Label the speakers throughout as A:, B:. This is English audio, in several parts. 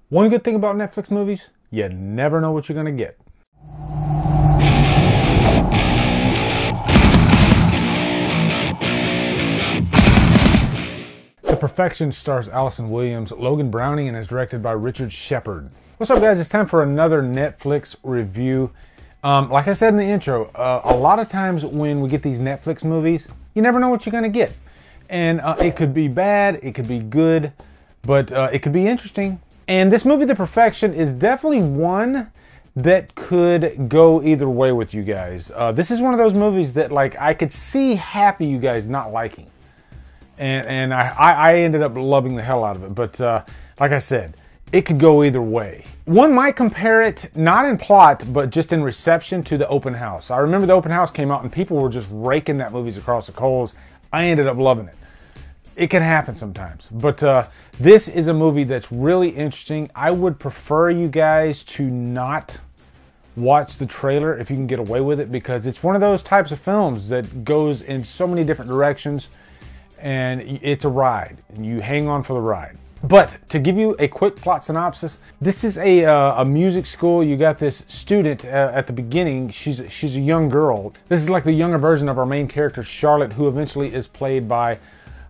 A: One good thing about Netflix movies, you never know what you're going to get. The Perfection stars Allyson Williams, Logan Browning, and is directed by Richard Shepard. What's up, guys? It's time for another Netflix review. Like I said in the intro, a lot of times when we get these Netflix movies, you never know what you're going to get. And it could be bad, it could be good, but it could be interesting. And this movie, The Perfection, is definitely one that could go either way with you guys. This is one of those movies that, like, I could see half of you guys not liking. And I ended up loving the hell out of it. But like I said, it could go either way. One might compare it, not in plot, but just in reception, to The Open House. I remember The Open House came out and people were just raking that movie across the coals. I ended up loving it. It can happen sometimes. But this is a movie that's really interesting. I would prefer you guys to not watch the trailer if you can get away with it, because it's one of those types of films that goes in so many different directions, and it's a ride, and you hang on for the ride. But to give you a quick plot synopsis, this is a music school. You got this student at the beginning. She's a young girl. This is like the younger version of our main character, Charlotte, who eventually is played by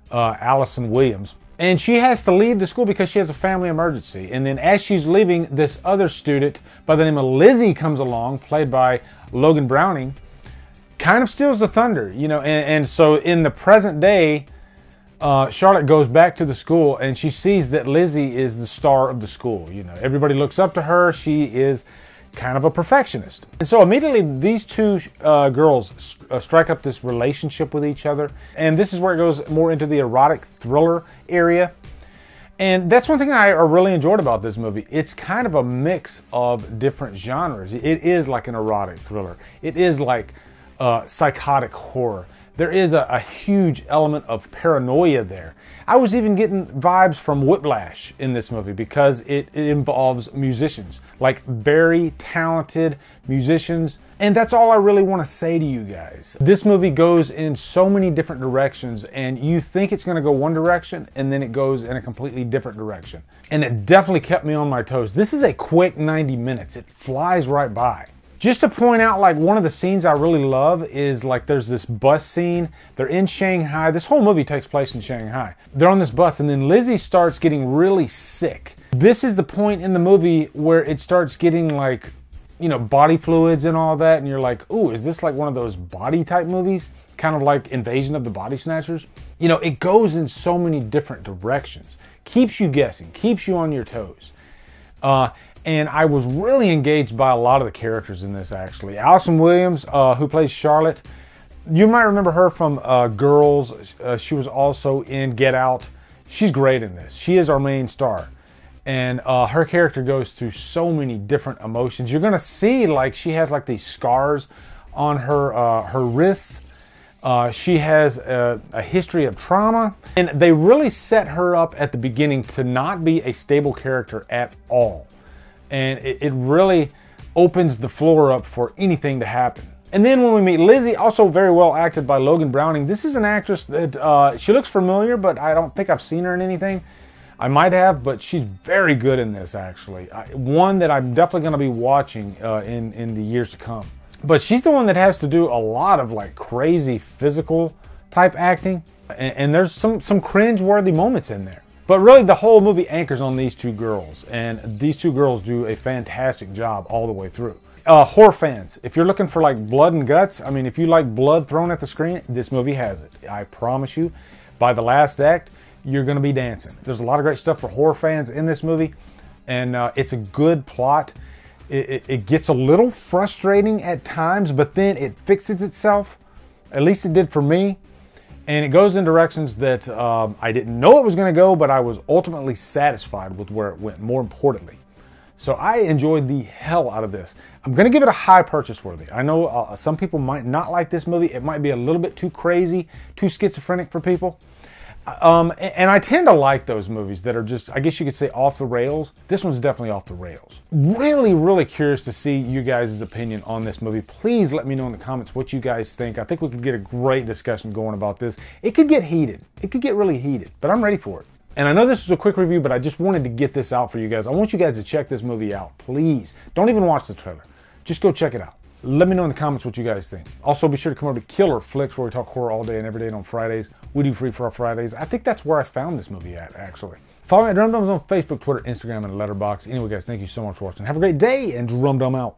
A: Allyson Williams. And she has to leave the school because she has a family emergency. And then as she's leaving, this other student by the name of Lizzie comes along, played by Logan Browning, kind of steals the thunder, you know. And so in the present day, Charlotte goes back to the school and she sees that Lizzie is the star of the school. You know, everybody looks up to her. She is kind of a perfectionist. And so immediately these two girls strike up this relationship with each other. And this is where it goes more into the erotic thriller area. And that's one thing I really enjoyed about this movie. It's kind of a mix of different genres. It is like an erotic thriller. It is like psychotic horror. There is a huge element of paranoia there. I was even getting vibes from Whiplash in this movie because it involves musicians, like very talented musicians. And that's all I really want to say to you guys. This movie goes in so many different directions, and you think it's going to go one direction, and then it goes in a completely different direction. And it definitely kept me on my toes. This is a quick 90 minutes. It flies right by. Just to point out, like, one of the scenes I really love is, like, there's this bus scene. They're in Shanghai. This whole movie takes place in Shanghai. They're on this bus, and then Lizzie starts getting really sick. This is the point in the movie where it starts getting, like, you know, body fluids and all that, and you're like, ooh, is this like one of those body type movies? Kind of like Invasion of the Body Snatchers? You know, it goes in so many different directions. Keeps you guessing, keeps you on your toes. And I was really engaged by a lot of the characters in this, actually. Allyson Williams, who plays Charlotte, you might remember her from Girls. She was also in Get Out. She's great in this. She is our main star. And her character goes through so many different emotions. You're going to see, like, she has, like, these scars on her wrists. She has a history of trauma. And they really set her up at the beginning to not be a stable character at all. And it really opens the floor up for anything to happen. And then when we meet Lizzie, also very well acted by Logan Browning. This is an actress that, she looks familiar, but I don't think I've seen her in anything. I might have, but she's very good in this, actually. One that I'm definitely going to be watching in the years to come. But she's the one that has to do a lot of, like, crazy physical type acting. And there's some cringe-worthy moments in there. But really, the whole movie anchors on these two girls, and these two girls do a fantastic job all the way through. Horror fans, if you're looking for, like, blood and guts, I mean, if you like blood thrown at the screen, this movie has it. I promise you, by the last act, you're going to be dancing. There's a lot of great stuff for horror fans in this movie, and it's a good plot. It gets a little frustrating at times, but then it fixes itself. At least it did for me. And it goes in directions that I didn't know it was going to go, but I was ultimately satisfied with where it went, more importantly. So I enjoyed the hell out of this. I'm going to give it a high purchase worthy. I know some people might not like this movie. It might be a little bit too crazy, too schizophrenic for people. And I tend to like those movies that are just, I guess you could say, off the rails. This one's definitely off the rails. Really, really curious to see you guys' opinion on this movie. Please let me know in the comments what you guys think. I think we could get a great discussion going about this. It could get heated. It could get really heated, but I'm ready for it. And I know this is a quick review, but I just wanted to get this out for you guys. I want you guys to check this movie out, please. Don't even watch the trailer. Just go check it out. Let me know in the comments what you guys think. Also, be sure to come over to Killer Flicks, where we talk horror all day and every day, and on Fridays. We do free for our Fridays. I think that's where I found this movie at, actually. Follow me at Drumdums on Facebook, Twitter, Instagram, and Letterboxd. Anyway, guys, thank you so much for watching. Have a great day, and Drumdum out.